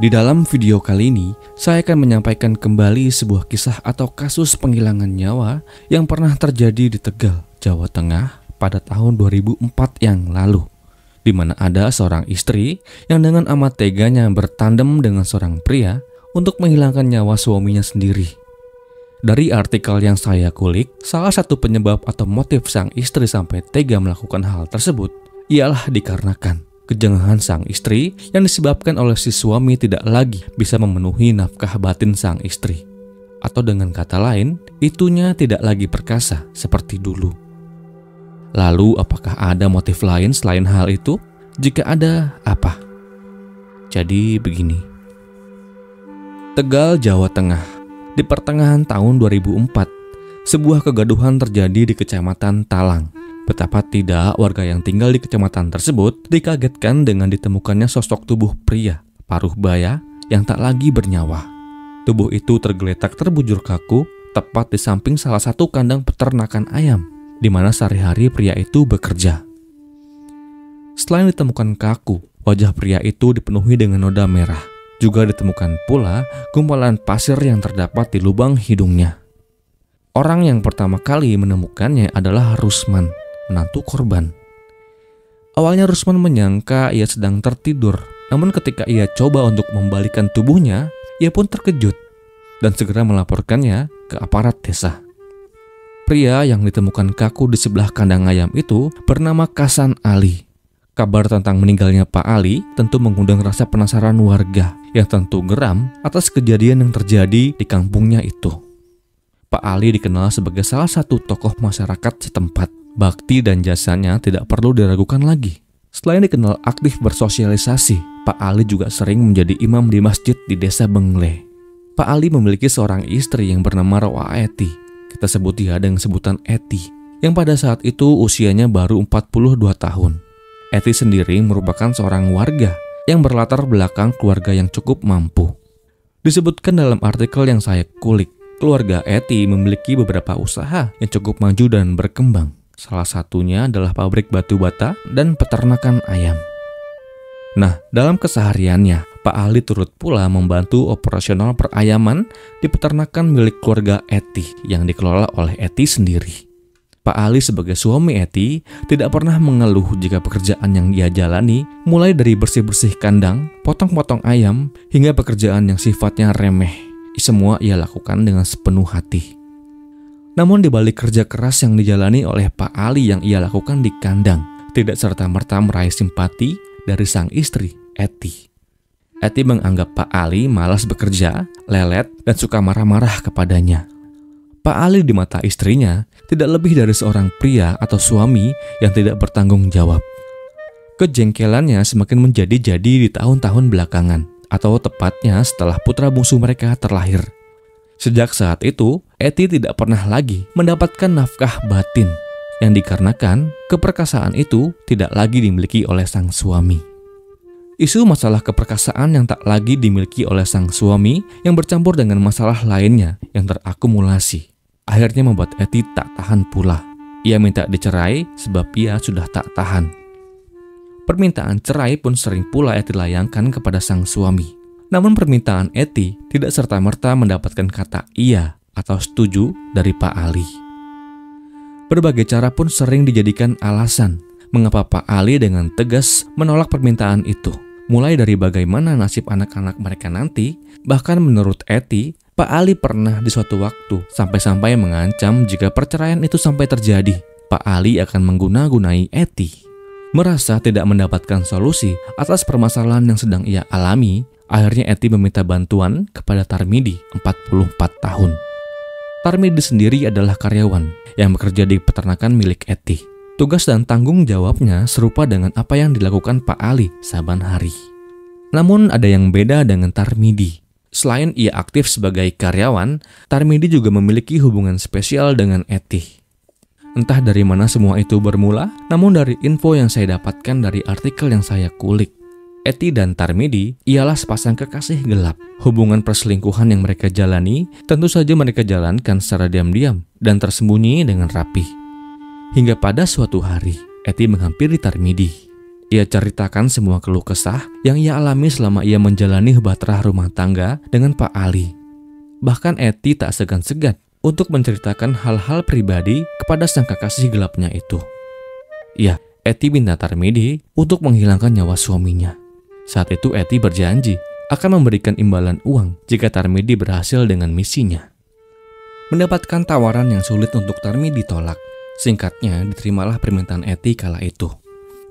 Di dalam video kali ini, saya akan menyampaikan kembali sebuah kisah atau kasus penghilangan nyawa yang pernah terjadi di Tegal, Jawa Tengah pada tahun 2004 yang lalu, di mana ada seorang istri yang dengan amat teganya bertandem dengan seorang pria untuk menghilangkan nyawa suaminya sendiri. Dari artikel yang saya kulik, salah satu penyebab atau motif sang istri sampai tega melakukan hal tersebut ialah dikarenakan kejengahan sang istri yang disebabkan oleh si suami tidak lagi bisa memenuhi nafkah batin sang istri. Atau dengan kata lain, itunya tidak lagi perkasa seperti dulu. Lalu apakah ada motif lain selain hal itu? Jika ada, apa? Jadi begini. Tegal, Jawa Tengah. Di pertengahan tahun 2004, sebuah kegaduhan terjadi di Kecamatan Talang. Betapa tidak warga yang tinggal di kecamatan tersebut dikagetkan dengan ditemukannya sosok tubuh pria paruh baya yang tak lagi bernyawa. Tubuh itu tergeletak terbujur kaku tepat di samping salah satu kandang peternakan ayam di mana sehari-hari pria itu bekerja. Selain ditemukan kaku, wajah pria itu dipenuhi dengan noda merah. Juga ditemukan pula gumpalan pasir yang terdapat di lubang hidungnya. Orang yang pertama kali menemukannya adalah Rusman, menantu korban. Awalnya Rusman menyangka ia sedang tertidur, namun ketika ia coba untuk membalikan tubuhnya, ia pun terkejut dan segera melaporkannya ke aparat desa. Pria yang ditemukan kaku di sebelah kandang ayam itu bernama Kasan Ali. Kabar tentang meninggalnya Pak Ali tentu mengundang rasa penasaran warga yang tentu geram atas kejadian yang terjadi di kampungnya itu. Pak Ali dikenal sebagai salah satu tokoh masyarakat setempat. Bakti dan jasanya tidak perlu diragukan lagi. Selain dikenal aktif bersosialisasi, Pak Ali juga sering menjadi imam di masjid di desa Bengle. Pak Ali memiliki seorang istri yang bernama Roa Eti. Kita sebut dia dengan sebutan Eti, yang pada saat itu usianya baru 42 tahun. Eti sendiri merupakan seorang warga yang berlatar belakang keluarga yang cukup mampu. Disebutkan dalam artikel yang saya kulik, keluarga Eti memiliki beberapa usaha yang cukup maju dan berkembang. Salah satunya adalah pabrik batu bata dan peternakan ayam. Nah, dalam kesehariannya, Pak Ali turut pula membantu operasional perayaman di peternakan milik keluarga Eti yang dikelola oleh Eti sendiri. Pak Ali sebagai suami Eti tidak pernah mengeluh jika pekerjaan yang ia jalani mulai dari bersih-bersih kandang, potong-potong ayam, hingga pekerjaan yang sifatnya remeh. Semua ia lakukan dengan sepenuh hati. Namun di balik kerja keras yang dijalani oleh Pak Ali yang ia lakukan di kandang, tidak serta-merta meraih simpati dari sang istri, Eti. Eti menganggap Pak Ali malas bekerja, lelet, dan suka marah-marah kepadanya. Pak Ali di mata istrinya tidak lebih dari seorang pria atau suami yang tidak bertanggung jawab. Kejengkelannya semakin menjadi-jadi di tahun-tahun belakangan, atau tepatnya setelah putra bungsu mereka terlahir. Sejak saat itu, Eti tidak pernah lagi mendapatkan nafkah batin, yang dikarenakan keperkasaan itu tidak lagi dimiliki oleh sang suami. Isu masalah keperkasaan yang tak lagi dimiliki oleh sang suami yang bercampur dengan masalah lainnya yang terakumulasi, akhirnya membuat Eti tak tahan pula. Ia minta dicerai sebab ia sudah tak tahan. Permintaan cerai pun sering pula Eti layangkan kepada sang suami. Namun permintaan Eti tidak serta-merta mendapatkan kata iya atau setuju dari Pak Ali. Berbagai cara pun sering dijadikan alasan mengapa Pak Ali dengan tegas menolak permintaan itu. Mulai dari bagaimana nasib anak-anak mereka nanti, bahkan menurut Eti, Pak Ali pernah di suatu waktu sampai-sampai mengancam jika perceraian itu sampai terjadi, Pak Ali akan mengguna-gunai Eti. Merasa tidak mendapatkan solusi atas permasalahan yang sedang ia alami, akhirnya Eti meminta bantuan kepada Tarmidi, 44 tahun. Tarmidi sendiri adalah karyawan yang bekerja di peternakan milik Eti. Tugas dan tanggung jawabnya serupa dengan apa yang dilakukan Pak Ali saban hari. Namun ada yang beda dengan Tarmidi. Selain ia aktif sebagai karyawan, Tarmidi juga memiliki hubungan spesial dengan Eti. Entah dari mana semua itu bermula, namun dari info yang saya dapatkan dari artikel yang saya kulik, Eti dan Tarmidi ialah sepasang kekasih gelap. Hubungan perselingkuhan yang mereka jalani tentu saja mereka jalankan secara diam-diam dan tersembunyi dengan rapi. Hingga pada suatu hari, Eti menghampiri Tarmidi. Ia ceritakan semua keluh kesah yang ia alami selama ia menjalani bahtera rumah tangga dengan Pak Ali. Bahkan Eti tak segan-segan untuk menceritakan hal-hal pribadi kepada sang kekasih gelapnya itu. Ya, Eti minta Tarmidi untuk menghilangkan nyawa suaminya. Saat itu Eti berjanji akan memberikan imbalan uang jika Tarmidi berhasil dengan misinya. Mendapatkan tawaran yang sulit untuk Tarmidi tolak. Singkatnya, diterimalah permintaan Eti kala itu.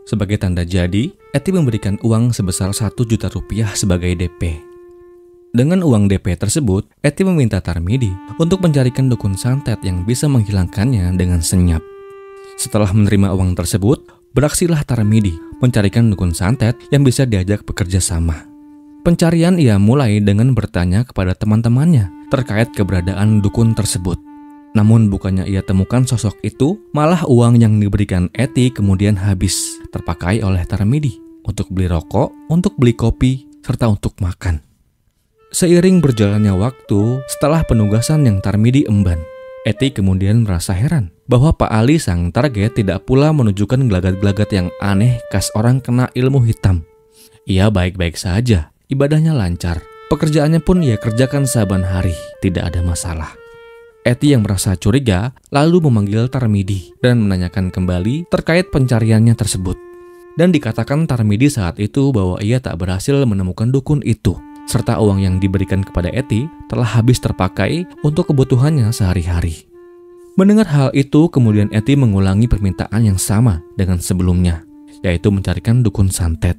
Sebagai tanda jadi, Eti memberikan uang sebesar 1 juta rupiah sebagai DP. Dengan uang DP tersebut, Eti meminta Tarmidi untuk mencarikan dukun santet yang bisa menghilangkannya dengan senyap. Setelah menerima uang tersebut, beraksilah Tarmidi mencarikan dukun santet yang bisa diajak bekerja sama. Pencarian ia mulai dengan bertanya kepada teman-temannya terkait keberadaan dukun tersebut. Namun bukannya ia temukan sosok itu, malah uang yang diberikan Eti kemudian habis terpakai oleh Tarmidi untuk beli rokok, untuk beli kopi, serta untuk makan. Seiring berjalannya waktu, setelah penugasan yang Tarmidi emban, Eti kemudian merasa heran bahwa Pak Ali sang target tidak pula menunjukkan gelagat-gelagat yang aneh khas orang kena ilmu hitam. Ia baik-baik saja, ibadahnya lancar, pekerjaannya pun ia kerjakan saban hari, tidak ada masalah. Eti yang merasa curiga lalu memanggil Tarmidi dan menanyakan kembali terkait pencariannya tersebut. Dan dikatakan Tarmidi saat itu bahwa ia tak berhasil menemukan dukun itu, serta uang yang diberikan kepada Eti telah habis terpakai untuk kebutuhannya sehari-hari. Mendengar hal itu, kemudian Eti mengulangi permintaan yang sama dengan sebelumnya, yaitu mencarikan dukun santet.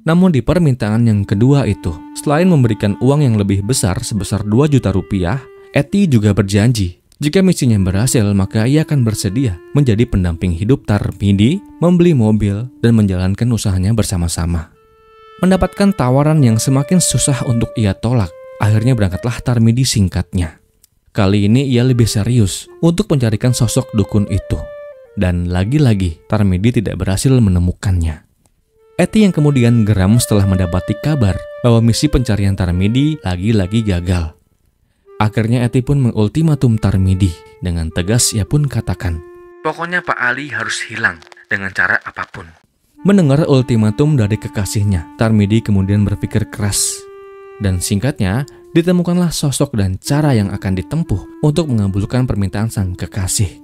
Namun di permintaan yang kedua itu, selain memberikan uang yang lebih besar sebesar 2 juta rupiah, Eti juga berjanji, jika misinya berhasil maka ia akan bersedia menjadi pendamping hidup Tarmidi, membeli mobil, dan menjalankan usahanya bersama-sama. Mendapatkan tawaran yang semakin susah untuk ia tolak, akhirnya berangkatlah Tarmidi singkatnya. Kali ini ia lebih serius untuk mencarikan sosok dukun itu. Dan lagi-lagi Tarmidi tidak berhasil menemukannya. Eti yang kemudian geram setelah mendapati kabar bahwa misi pencarian Tarmidi lagi-lagi gagal. Akhirnya Eti pun mengultimatum Tarmidi. Dengan tegas ia pun katakan, "Pokoknya Pak Ali harus hilang dengan cara apapun." Mendengar ultimatum dari kekasihnya, Tarmidi kemudian berpikir keras. Dan singkatnya, ditemukanlah sosok dan cara yang akan ditempuh untuk mengabulkan permintaan sang kekasih.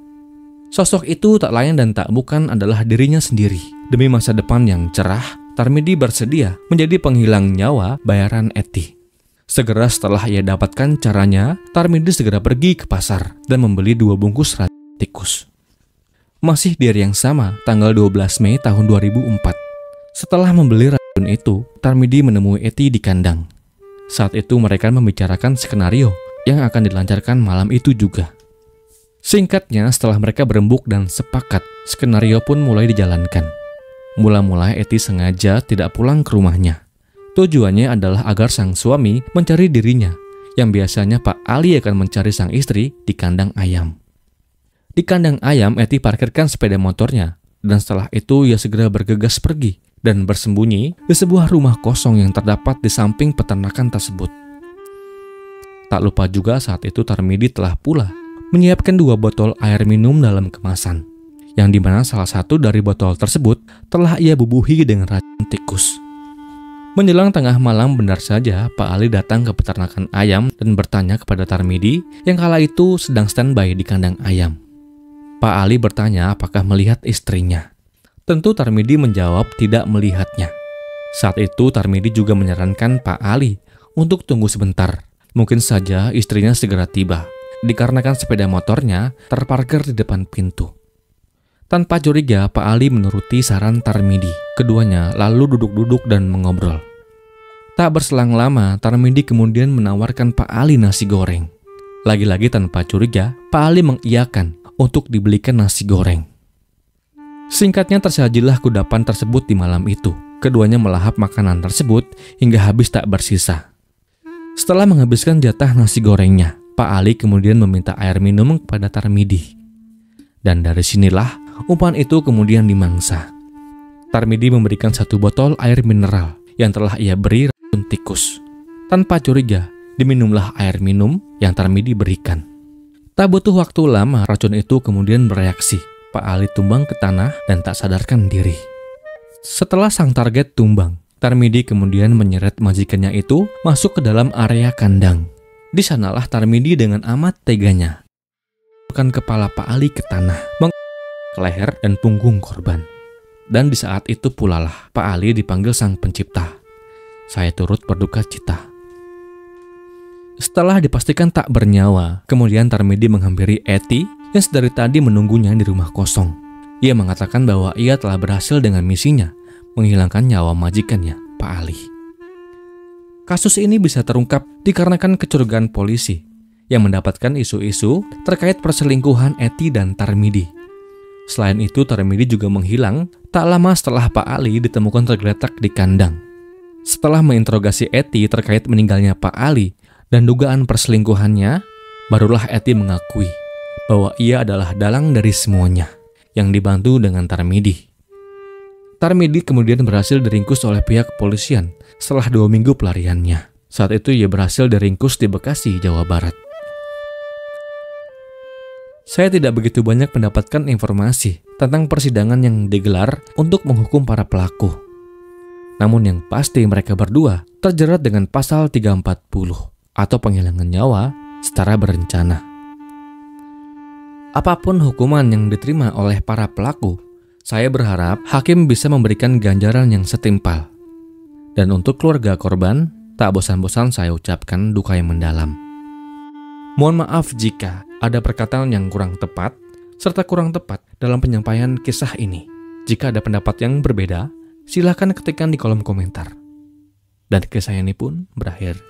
Sosok itu tak lain dan tak bukan adalah dirinya sendiri. Demi masa depan yang cerah, Tarmidi bersedia menjadi penghilang nyawa bayaran Eti. Segera setelah ia dapatkan caranya, Tarmidi segera pergi ke pasar dan membeli 2 bungkus racun tikus. Masih di hari yang sama, tanggal 12 Mei tahun 2004. Setelah membeli racun itu, Tarmidi menemui Eti di kandang. Saat itu mereka membicarakan skenario yang akan dilancarkan malam itu juga. Singkatnya, setelah mereka berembuk dan sepakat, skenario pun mulai dijalankan. Mula-mula Eti sengaja tidak pulang ke rumahnya. Tujuannya adalah agar sang suami mencari dirinya, yang biasanya Pak Ali akan mencari sang istri di kandang ayam. Di kandang ayam, Eti parkirkan sepeda motornya, dan setelah itu ia segera bergegas pergi dan bersembunyi di sebuah rumah kosong yang terdapat di samping peternakan tersebut. Tak lupa juga saat itu Tarmidi telah pula menyiapkan 2 botol air minum dalam kemasan, yang dimana salah satu dari botol tersebut telah ia bubuhi dengan racun tikus. Menjelang tengah malam benar saja Pak Ali datang ke peternakan ayam dan bertanya kepada Tarmidi yang kala itu sedang standby di kandang ayam. Pak Ali bertanya apakah melihat istrinya. Tentu Tarmidi menjawab tidak melihatnya. Saat itu Tarmidi juga menyarankan Pak Ali untuk tunggu sebentar. Mungkin saja istrinya segera tiba, dikarenakan sepeda motornya terparkir di depan pintu. Tanpa curiga, Pak Ali menuruti saran Tarmidi. Keduanya lalu duduk-duduk dan mengobrol. Tak berselang lama, Tarmidi kemudian menawarkan Pak Ali nasi goreng. Lagi-lagi tanpa curiga, Pak Ali mengiyakan untuk dibelikan nasi goreng. Singkatnya tersajilah kudapan tersebut di malam itu. Keduanya melahap makanan tersebut hingga habis tak bersisa. Setelah menghabiskan jatah nasi gorengnya, Pak Ali kemudian meminta air minum kepada Tarmidi. Dan dari sinilah umpan itu kemudian dimangsa. Tarmidi memberikan 1 botol air mineral yang telah ia beri racun tikus. Tanpa curiga, diminumlah air minum yang Tarmidi berikan. Tak butuh waktu lama, racun itu kemudian bereaksi. Pak Ali tumbang ke tanah dan tak sadarkan diri. Setelah sang target tumbang, Tarmidi kemudian menyeret majikannya itu masuk ke dalam area kandang. Di sanalah Tarmidi dengan amat teganya mengeluarkan kepala Pak Ali ke tanah, ke leher dan punggung korban. Dan di saat itu pula lah Pak Ali dipanggil sang pencipta. Saya turut berduka cita. Setelah dipastikan tak bernyawa, kemudian Tarmidi menghampiri Eti yang sedari tadi menunggunya di rumah kosong. Ia mengatakan bahwa ia telah berhasil dengan misinya, menghilangkan nyawa majikannya, Pak Ali. Kasus ini bisa terungkap dikarenakan kecurigaan polisi yang mendapatkan isu-isu terkait perselingkuhan Eti dan Tarmidi. Selain itu, Tarmidi juga menghilang tak lama setelah Pak Ali ditemukan tergeletak di kandang. Setelah menginterogasi Eti terkait meninggalnya Pak Ali dan dugaan perselingkuhannya, barulah Eti mengakui bahwa ia adalah dalang dari semuanya yang dibantu dengan Tarmidi. Tarmidi kemudian berhasil diringkus oleh pihak kepolisian setelah 2 minggu pelariannya. Saat itu ia berhasil diringkus di Bekasi, Jawa Barat. Saya tidak begitu banyak mendapatkan informasi tentang persidangan yang digelar untuk menghukum para pelaku. Namun yang pasti mereka berdua terjerat dengan pasal 340 atau penghilangan nyawa secara berencana. Apapun hukuman yang diterima oleh para pelaku, saya berharap hakim bisa memberikan ganjaran yang setimpal. Dan untuk keluarga korban, tak bosan-bosan saya ucapkan duka yang mendalam. Mohon maaf jika ada perkataan yang kurang tepat, serta kurang tepat dalam penyampaian kisah ini. Jika ada pendapat yang berbeda, silakan ketikkan di kolom komentar. Dan kisah ini pun berakhir